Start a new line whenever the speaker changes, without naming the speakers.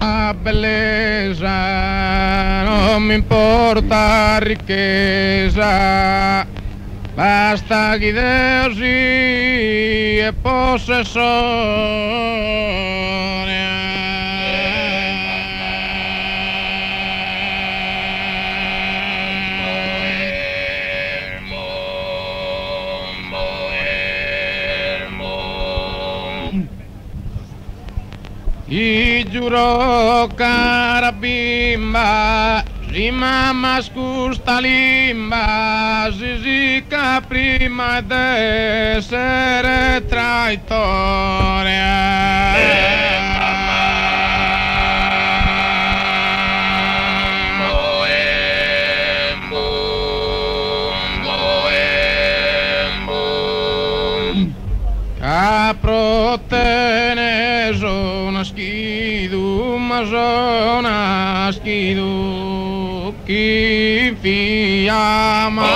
La bellezza non mi importa ricchezza, basta che Dio sia possessore. Ti giuro cara bimba, si mamma scusta limba, si sica prima d'essere traitore. Capro te ne sono schidu, ma sono schidu, chi fiamma.